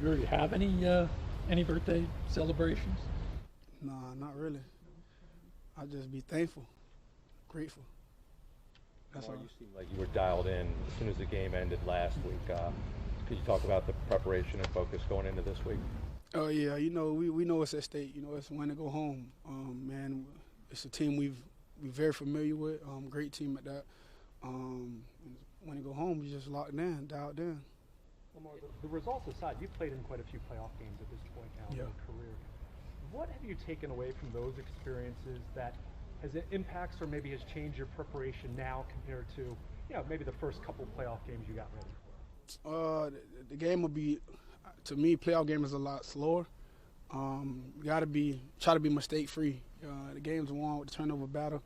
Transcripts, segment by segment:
you already have any birthday celebrations? Nah, not really. I just be thankful, grateful. That's all. You seemed like you were dialed in as soon as the game ended last week. Could you talk about the preparation and focus going into this week? Oh yeah, you know we know it's at stake. You know it's when to go home. Man, it's a team we're very familiar with. Great team at that. When to go home, we just locked in, dialed in. Lamar, the results aside, you've played in quite a few playoff games at this point now in your career. What have you taken away from those experiences that has it impacts or maybe has changed your preparation now compared to, maybe the first couple playoff games you got ready for? The game will be, to me, playoff game is a lot slower. You got to try to be mistake free. The game's won with the turnover battle,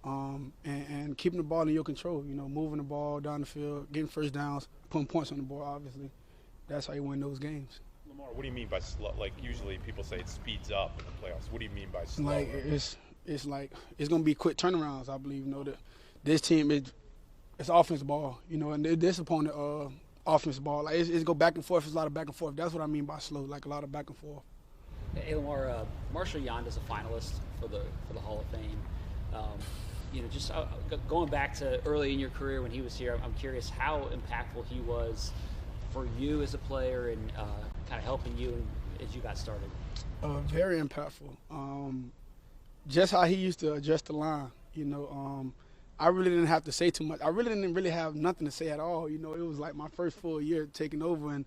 and keeping the ball in your control. Moving the ball down the field, getting first downs, putting points on the board. Obviously, that's how you win those games. Lamar, what do you mean by slow? Like usually people say it speeds up in the playoffs. What do you mean by slow? Like it's like it's gonna be quick turnarounds. I believe. That this team it's offense ball. And this opponent offense ball. Like it's go back and forth. It's a lot of back and forth. That's what I mean by slow. Like a lot of back and forth. Hey Lamar, Marshall Yanda is a finalist for the Hall of Fame. Just going back to early in your career when he was here, I'm curious how impactful he was for you as a player and kind of helping you as you got started. Very impactful. Just how he used to adjust the line. I really didn't have to say too much. I really didn't have nothing to say at all. It was like my first full year taking over, and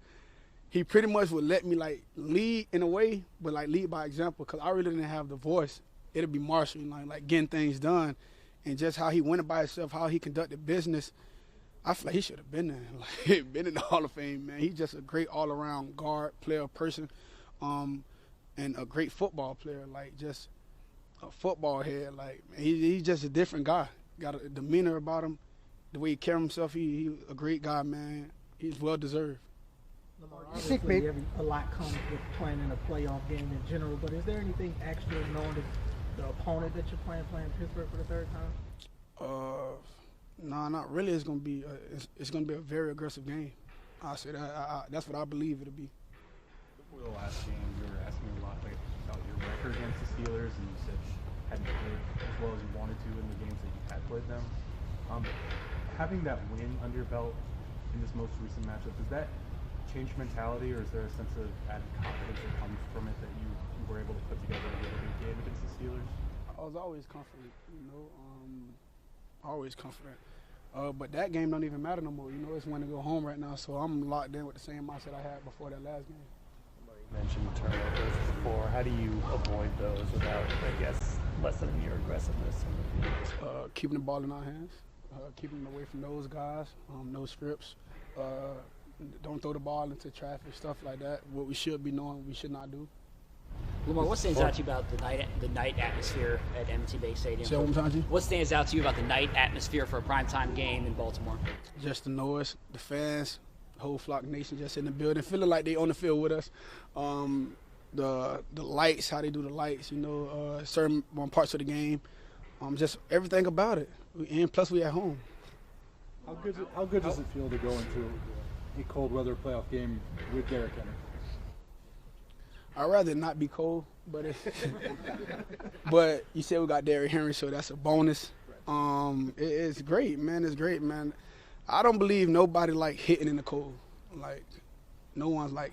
he pretty much would let me like lead in a way, but like lead by example, because I really didn't have the voice. It'd be Marshall, like getting things done, and just how he went by himself, how he conducted business. I feel like he should have been there, like been in the Hall of Fame, man. He's just a great all-around guard, player, person, and a great football player, like just a football head. Like he's just a different guy. Got a demeanor about him, the way he carries himself. He a great guy, man. He's well deserved. Lamar, obviously, a lot comes with playing in a playoff game in general, but is there anything extra knowing the opponent that you're playing Pittsburgh for the third time? No, not really. It's gonna be a very aggressive game. I say that. That's what I believe it'll be. Before the last game, we were asking a lot about your record against the Steelers, and you said you hadn't played as well as you wanted to in the games that you had played them. Having that win under your belt in this most recent matchup, does that change mentality, or is there a sense of added confidence that comes from it that you were able to put together a really good game against the Steelers? I was always confident, always confident. But that game don't even matter no more. It's when to go home right now, so I'm locked in with the same mindset I had before that last game. You mentioned turnovers before. How do you avoid those without, lessening your aggressiveness on the field? Keeping the ball in our hands, keeping it away from those guys, no scripts. Don't throw the ball into traffic, stuff like that. What we should be knowing, we should not do. Lamar, what stands out to you about the night atmosphere at M&T Bank Stadium? Say one more time, G? What stands out to you about the night atmosphere for a primetime game in Baltimore? Just the noise, the fans, the whole Flock Nation just in the building, feeling like they on the field with us. The lights, how they do the lights, certain parts of the game, just everything about it. And plus, we at home. How good does it feel to go into a cold weather playoff game with Derrick Henry? I'd rather not be cold, but but you said we got Derrick Henry, so that's a bonus. It's great, man. It's great, man. I don't believe nobody like hitting in the cold. Like no one's like